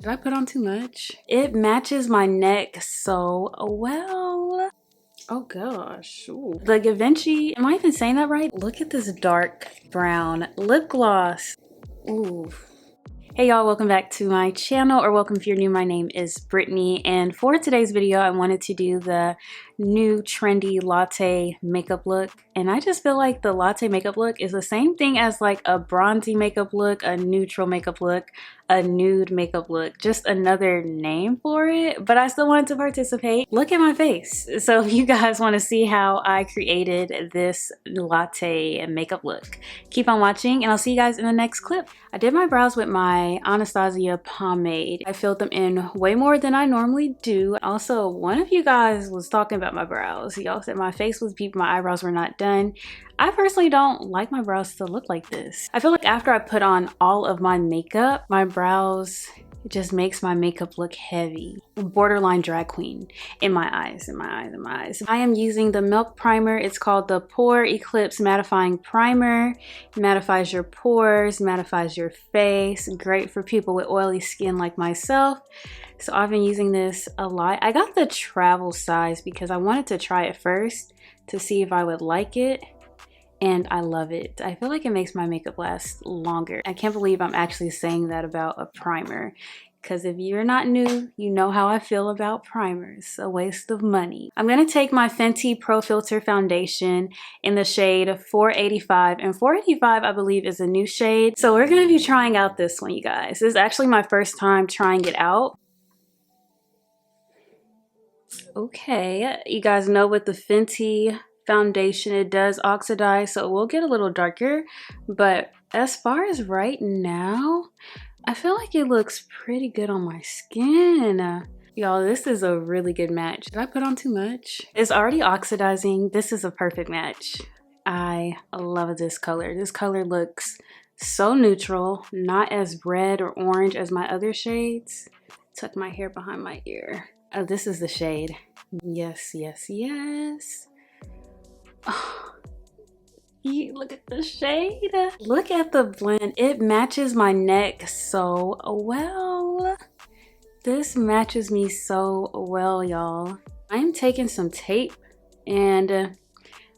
Did I put on too much? It matches my neck so well. Oh gosh. Ooh. The Givenchy, am I even saying that right? Look at this dark brown lip gloss. Ooh. Hey y'all, welcome back to my channel, or welcome if you're new. My name is Brittany, and for today's video I wanted to do the new trendy latte makeup look. And I just feel like the latte makeup look is the same thing as like a bronzy makeup look, a neutral makeup look, a nude makeup look, just another name for it, but I still wanted to participate. Look at my face. So if you guys want to see how I created this latte makeup look, keep on watching and I'll see you guys in the next clip. I did my brows with my Anastasia pomade. I filled them in way more than I normally do. Also, one of you guys was talking about my brows. Y'all said my face was beat, my eyebrows were not done. I personally don't like my brows to look like this. I feel like after I put on all of my makeup, my brows, it just makes my makeup look heavy. Borderline drag queen in my eyes, in my eyes, in my eyes. I am using the Milk Primer. It's called the Pore Eclipse Mattifying Primer. It mattifies your pores, mattifies your face. Great for people with oily skin like myself. So I've been using this a lot. I got the travel size because I wanted to try it first to see if I would like it. And I love it. I feel like it makes my makeup last longer. I can't believe I'm actually saying that about a primer, because if you're not new, you know how I feel about primers. A waste of money. I'm gonna take my Fenty Pro Filter foundation in the shade 485, and 485 I believe is a new shade. So we're gonna be trying out this one, you guys. This is actually my first time trying it out. Okay, you guys know with the Fenty foundation, it does oxidize, so it will get a little darker, but as far as right now, I feel like it looks pretty good on my skin. Y'all, this is a really good match. Did I put on too much? It's already oxidizing. This is a perfect match. I love this color. This color looks so neutral, not as red or orange as my other shades. Tuck my hair behind my ear. Oh, this is the shade. Yes, yes, yes. Oh, look at the shade. Look at the blend. It matches my neck so well. This matches me so well, y'all. I'm taking some tape and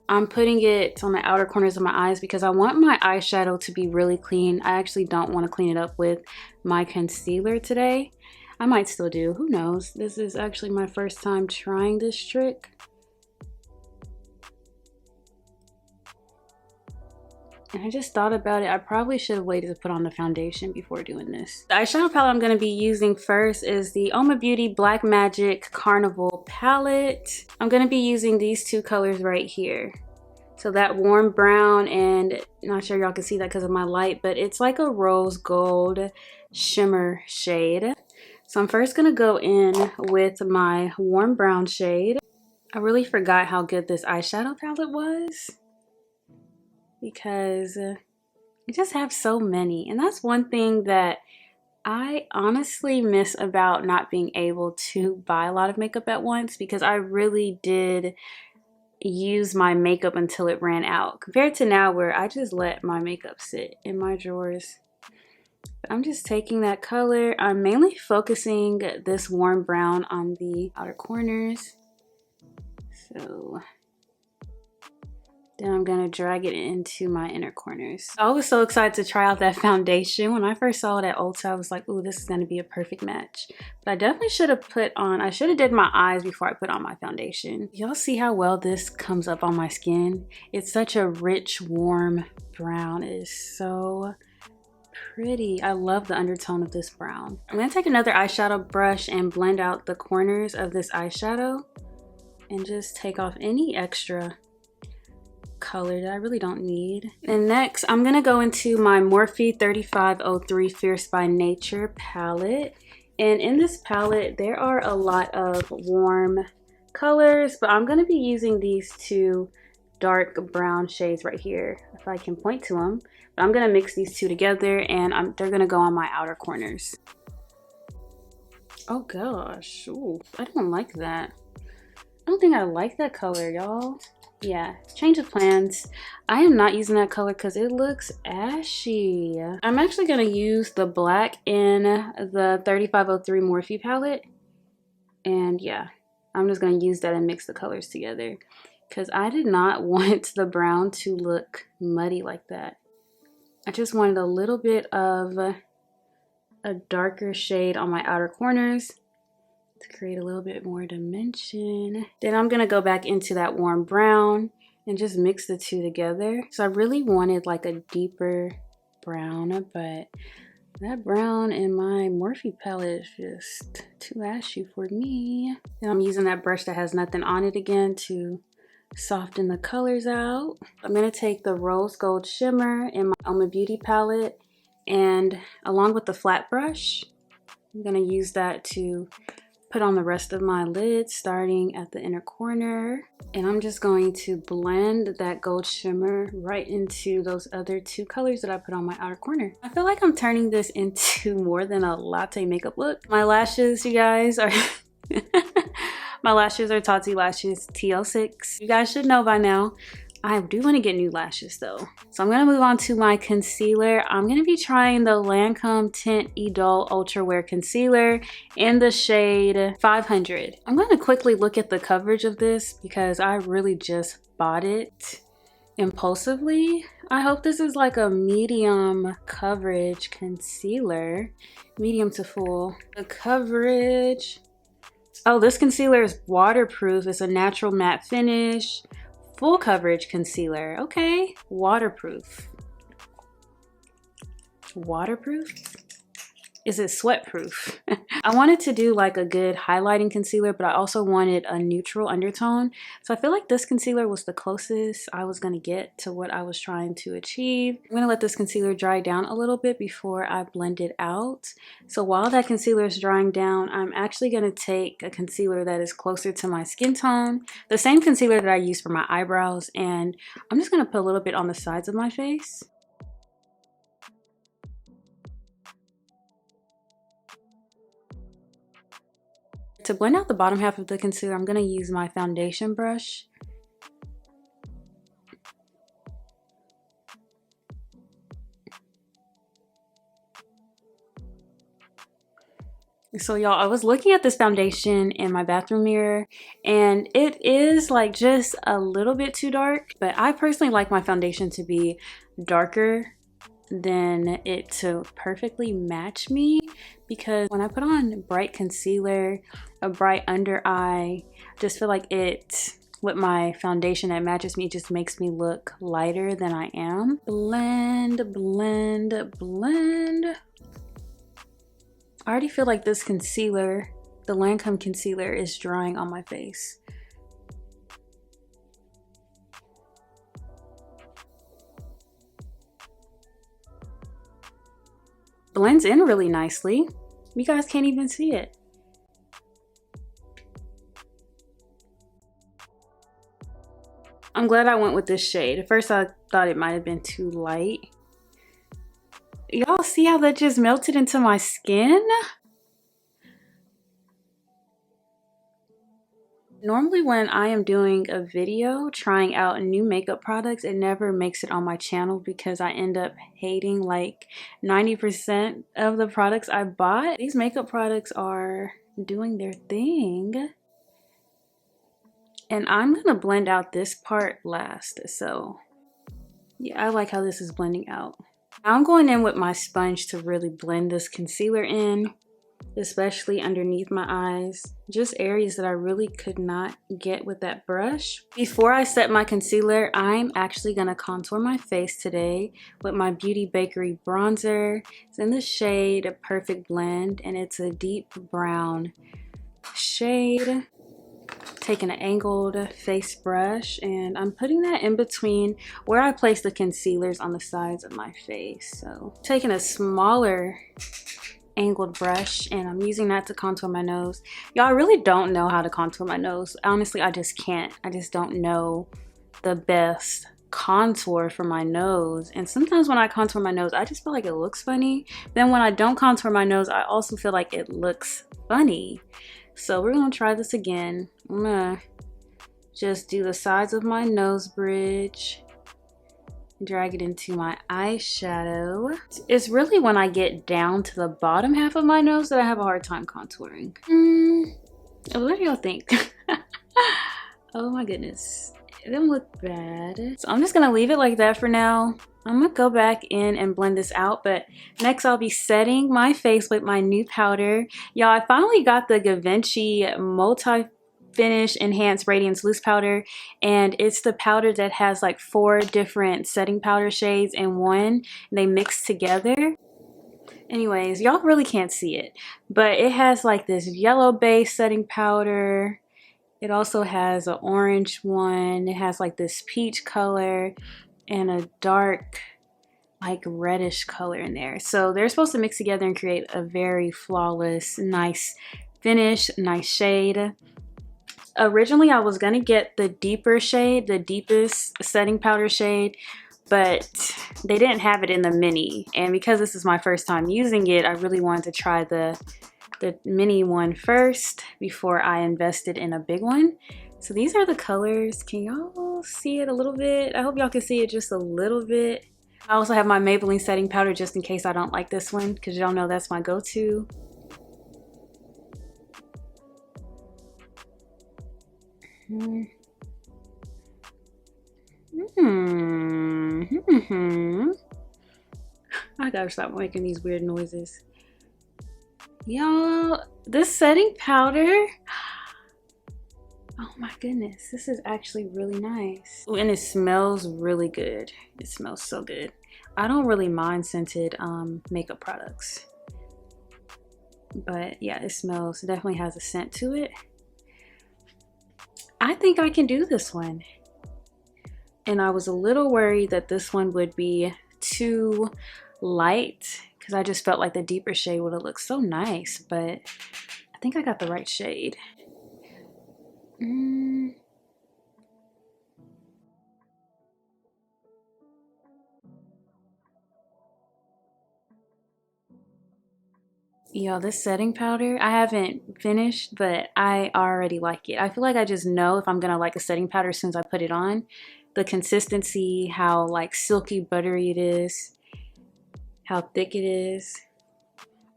I'm putting it on the outer corners of my eyes because I want my eyeshadow to be really clean. I actually don't want to clean it up with my concealer today. I might still do, who knows? This is actually my first time trying this trick. And I just thought about it. I probably should have waited to put on the foundation before doing this. The eyeshadow palette I'm going to be using first is the Uoma Beauty Black Magic Carnival palette. I'm going to be using these two colors right here. So that warm brown, and not sure y'all can see that because of my light, but it's like a rose gold shimmer shade. So I'm first going to go in with my warm brown shade. I really forgot how good this eyeshadow palette was, because you just have so many. And that's one thing that I honestly miss about not being able to buy a lot of makeup at once, because I really did use my makeup until it ran out, compared to now where I just let my makeup sit in my drawers. I'm just taking that color. I'm mainly focusing this warm brown on the outer corners. So then I'm gonna drag it into my inner corners. I was so excited to try out that foundation. When I first saw it at Ulta, I was like, ooh, this is gonna be a perfect match. But I definitely should have I should have did my eyes before I put on my foundation. Y'all see how well this comes up on my skin? It's such a rich, warm brown. It is so pretty. I love the undertone of this brown. I'm gonna take another eyeshadow brush and blend out the corners of this eyeshadow and just take off any extra color that I really don't need. And next I'm gonna go into my Morphe 3503 Fierce by Nature palette. And in this palette there are a lot of warm colors, but I'm gonna be using these two dark brown shades right here, if I can point to them. But I'm gonna mix these two together, and they're gonna go on my outer corners. Oh gosh, ooh, I don't like that. I don't think I like that color, y'all. Yeah, change of plans. I am not using that color because it looks ashy. I'm actually going to use the black in the 3503 Morphe palette. And yeah, I'm just going to use that and mix the colors together because I did not want the brown to look muddy like that. I just wanted a little bit of a darker shade on my outer corners to create a little bit more dimension. Then I'm gonna go back into that warm brown and just mix the two together. So I really wanted like a deeper brown, but that brown in my Morphe palette is just too ashy for me. And I'm using that brush that has nothing on it again to soften the colors out. I'm gonna take the rose gold shimmer in my Uoma Beauty palette, and along with the flat brush, I'm gonna use that to put on the rest of my lid, starting at the inner corner. And I'm just going to blend that gold shimmer right into those other two colors that I put on my outer corner. I feel like I'm turning this into more than a latte makeup look. My lashes, you guys, are my lashes are Tati Lashes TL6. You guys should know by now. I do want to get new lashes though. So I'm going to move on to my concealer. I'm going to be trying the Lancôme Tint Idole Ultra Wear Concealer in the shade 500. I'm going to quickly look at the coverage of this because I really just bought it impulsively. I hope this is like a medium coverage concealer, medium to full. The coverage, oh, this concealer is waterproof. It's a natural matte finish. Full coverage concealer. Okay, waterproof. Waterproof? Is it sweat proof? I wanted to do like a good highlighting concealer, but I also wanted a neutral undertone. So I feel like this concealer was the closest I was gonna get to what I was trying to achieve. I'm gonna let this concealer dry down a little bit before I blend it out. So while that concealer is drying down, I'm actually gonna take a concealer that is closer to my skin tone, the same concealer that I use for my eyebrows, and I'm just gonna put a little bit on the sides of my face. To blend out the bottom half of the concealer, I'm going to use my foundation brush. So y'all, I was looking at this foundation in my bathroom mirror and it is like just a little bit too dark, but I personally like my foundation to be darker than it to perfectly match me, because when I put on bright concealer, a bright under eye, I just feel like it, with my foundation that matches me, just makes me look lighter than I am. Blend, blend, blend. I already feel like this concealer, the Lancôme concealer, is drying on my face. Blends in really nicely. You guys can't even see it. I'm glad I went with this shade. At first I thought it might have been too light. Y'all see how that just melted into my skin? Normally when I am doing a video trying out new makeup products, it never makes it on my channel because I end up hating like 90% of the products I bought. These makeup products are doing their thing. And I'm gonna blend out this part last. So yeah, I like how this is blending out. I'm going in with my sponge to really blend this concealer in, especially underneath my eyes, just areas that I really could not get with that brush. Before I set my concealer, I'm actually gonna contour my face today with my Beauty Bakery bronzer. It's in the shade Perfect Blend and it's a deep brown shade. Taking an angled face brush and I'm putting that in between where I place the concealers on the sides of my face. So taking a smaller angled brush and I'm using that to contour my nose. Y'all, I really don't know how to contour my nose. Honestly, I just can't. I just don't know the best contour for my nose. And sometimes when I contour my nose, I just feel like it looks funny. Then when I don't contour my nose, I also feel like it looks funny. So we're gonna try this again. I'm gonna just do the sides of my nose bridge, drag it into my eyeshadow. It's really when I get down to the bottom half of my nose that I have a hard time contouring. What do y'all think? Oh my goodness, it didn't look bad. So I'm just gonna leave it like that for now. I'm gonna go back in and blend this out, but next I'll be setting my face with my new powder. Y'all, I finally got the Givenchy Multi-Finish Enhanced Radiance Loose Powder, and it's the powder that has like 4 different setting powder shades in one, and they mix together. Anyways, y'all really can't see it, but it has like this yellow base setting powder. It also has an orange one. It has like this peach color and a dark like reddish color in there. So they're supposed to mix together and create a very flawless, nice finish, nice shade. Originally, I was gonna get the deeper shade, the deepest setting powder shade, but they didn't have it in the mini. And because this is my first time using it, I really wanted to try the mini one first before I invested in a big one. So these are the colors. Can y'all see it a little bit? I hope y'all can see it just a little bit. I also have my Maybelline setting powder just in case I don't like this one, because y'all know that's my go-to. I gotta stop making these weird noises. Y'all, this setting powder, oh my goodness, this is actually really nice. Ooh, and it smells really good. It smells so good. I don't really mind scented makeup products, but yeah, it smells, it definitely has a scent to it. I think I can do this one. And I was a little worried that this one would be too light, because I just felt like the deeper shade would have looked so nice, but I think I got the right shade. Yo, this setting powder, I haven't finished, but I already like it. I feel like I just know if I'm gonna like a setting powder as soon as I put it on. The consistency, how like silky buttery it is, how thick it is.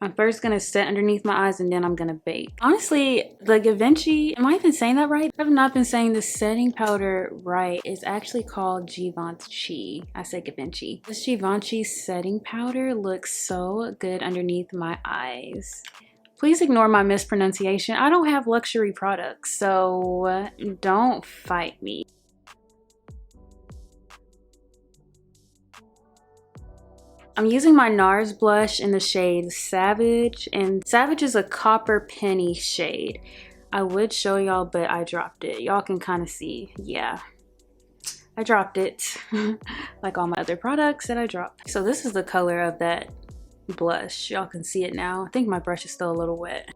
I'm first gonna set underneath my eyes and then I'm gonna bake. Honestly, the Givenchy, am I even saying that right? I have not been saying the setting powder right. It's actually called Givenchy. I said Givenchy. This Givenchy setting powder looks so good underneath my eyes. Please ignore my mispronunciation. I don't have luxury products, so don't fight me. I'm using my NARS blush in the shade Savage, and Savage is a copper penny shade. I would show y'all, but I dropped it. Y'all can kind of see, yeah. I dropped it, like all my other products that I dropped. So this is the color of that blush. Y'all can see it now. I think my brush is still a little wet.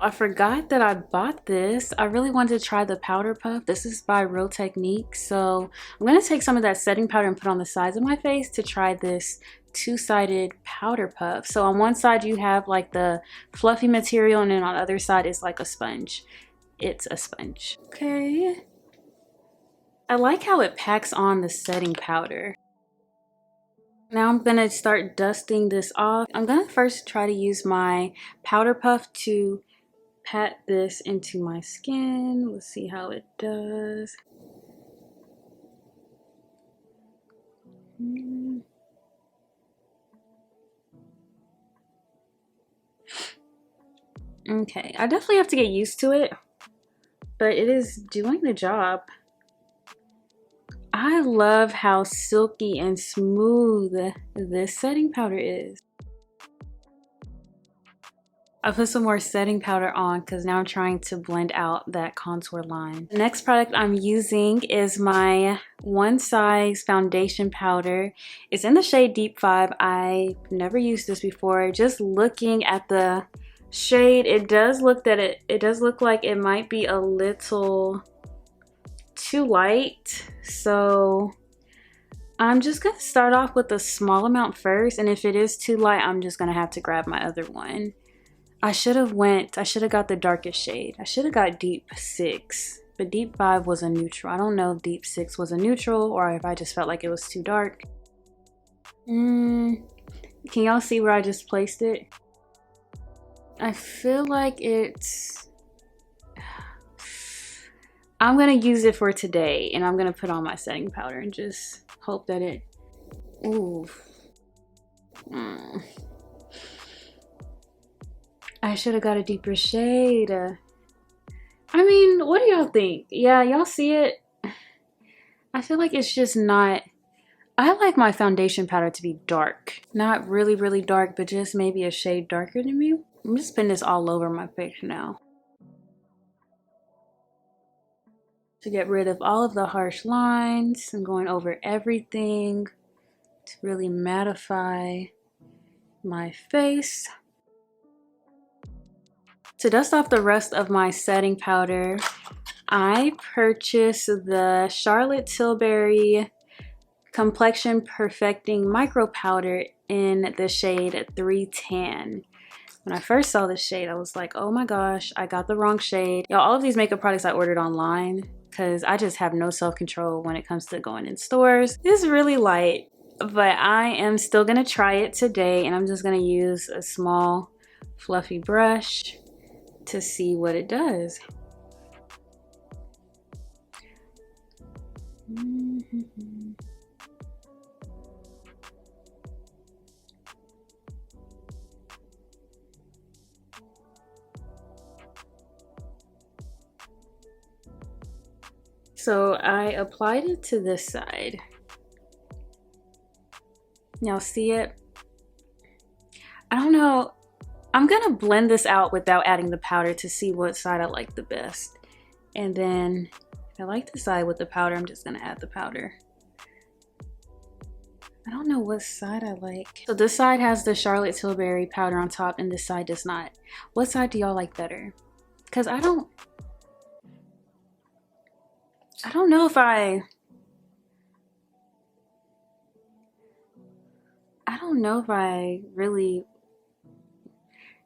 I forgot that I bought this. I really wanted to try the powder puff. This is by Real Technique. So I'm gonna take some of that setting powder and put on the sides of my face to try this two-sided powder puff. So on one side you have like the fluffy material, and then on the other side is like a sponge. It's a sponge. Okay. I like how it packs on the setting powder. Now I'm gonna start dusting this off. I'm gonna first try to use my powder puff to pat this into my skin. Let's see how it does. Okay, I definitely have to get used to it, but it is doing the job. I love how silky and smooth this setting powder is. I put some more setting powder on because now I'm trying to blend out that contour line. The next product I'm using is my One Size foundation powder. It's in the shade Deep 5. I've never used this before. Just looking at the shade, it does look like it might be a little too light. So I'm just gonna start off with a small amount first, and if it is too light, I'm just gonna have to grab my other one. I should have got the darkest shade. I should have got deep 6, but deep 5 was a neutral. I don't know if deep 6 was a neutral or if I just felt like it was too dark. Can y'all see where I just placed it? I feel like it's... I'm gonna use it for today, and I'm gonna put on my setting powder and just hope that it... Ooh. I should have got a deeper shade. I mean, what do y'all think? Yeah, y'all see it? I feel like it's just not... I like my foundation powder to be dark. Not really, really dark, but just maybe a shade darker than me. I'm just putting this all over my face now to get rid of all of the harsh lines. I'm going over everything to really mattify my face. To dust off the rest of my setting powder, I purchased the Charlotte Tilbury Complexion Perfecting Micro Powder in the shade 310. When I first saw this shade, I was like, oh my gosh, I got the wrong shade. Y'all, all of these makeup products I ordered online because I just have no self-control when it comes to going in stores. This is really light, but I am still gonna try it today, and I'm just gonna use a small fluffy brush to see what it does. So I applied it to this side. Y'all see it? I don't know. I'm gonna blend this out without adding the powder to see what side I like the best. And then if I like the side with the powder, I'm just gonna add the powder. I don't know what side I like. So this side has the Charlotte Tilbury powder on top and this side does not. What side do y'all like better? Because I don't know if I don't know if I really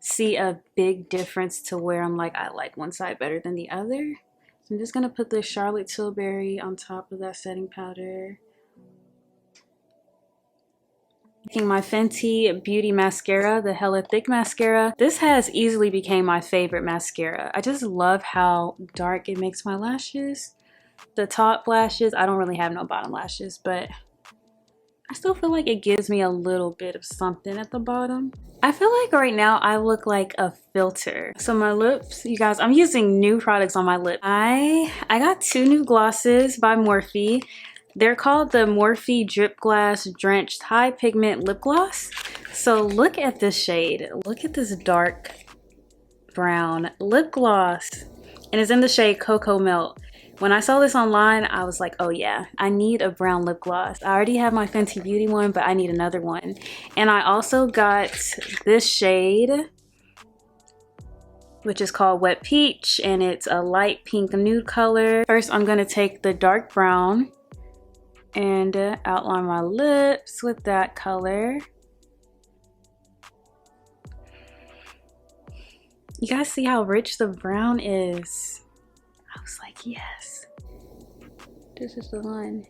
see a big difference to where I'm like, I like one side better than the other. So I'm just gonna put the Charlotte Tilbury on top of that setting powder. Taking my Fenty Beauty Mascara, the Hella Thick Mascara. This has easily became my favorite mascara. I just love how dark it makes my lashes. The top lashes, I don't really have no bottom lashes, but I still feel like it gives me a little bit of something at the bottom. I feel like right now I look like a filter. So my lips, you guys, I'm using new products on my lip. I got 2 new glosses by Morphe. They're called the Morphe Dripglass Drenched High Pigment Lip Gloss. So look at this shade. Look at this dark brown lip gloss. And it's in the shade Cocoa Melt. When I saw this online, I was like, oh yeah, I need a brown lip gloss. I already have my Fenty Beauty one, but I need another one. And I also got this shade, which is called Wet Peach, and it's a light pink nude color. First, I'm gonna take the dark brown and outline my lips with that color. You guys see how rich the brown is? I was like, yes, this is the one.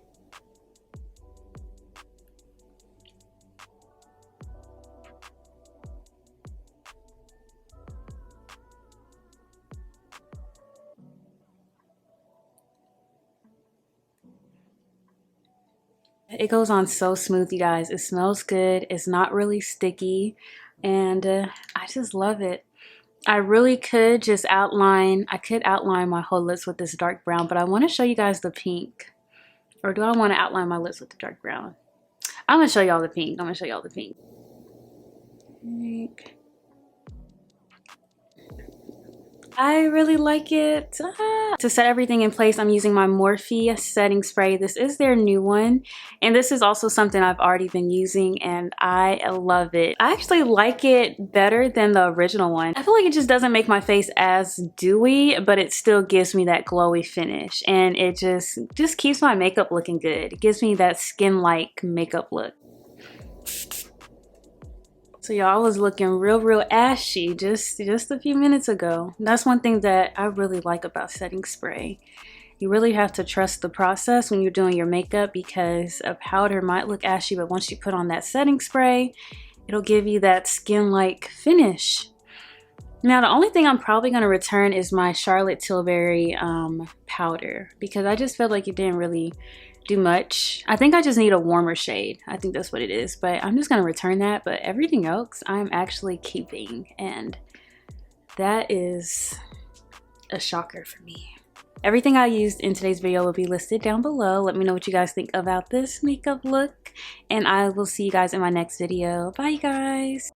It goes on so smooth, you guys. It smells good. It's not really sticky, and I just love it. I really could just outline, I could outline my whole lips with this dark brown, but I want to show you guys the pink. Or do I want to outline my lips with the dark brown? I'm going to show y'all the pink. I'm going to show y'all the pink. Pink. I really like it. To set everything in place, I'm using my Morphe setting spray. This is their new one, and this is also something I've already been using and I love it. I actually like it better than the original one. I feel like it just doesn't make my face as dewy, but it still gives me that glowy finish, and it just keeps my makeup looking good. It gives me that skin-like makeup look. So y'all, was looking real ashy just a few minutes ago. That's one thing that I really like about setting spray. You really have to trust the process when you're doing your makeup, because a powder might look ashy, but once you put on that setting spray, it'll give you that skin-like finish. Now, the only thing I'm probably going to return is my Charlotte Tilbury powder, because I just felt like it didn't really do much. I think I just need a warmer shade. I think that's what it is, but I'm just going to return that. But everything else I'm actually keeping, and that is a shocker for me. Everything I used in today's video will be listed down below. Let me know what you guys think about this makeup look, and I will see you guys in my next video. Bye, you guys.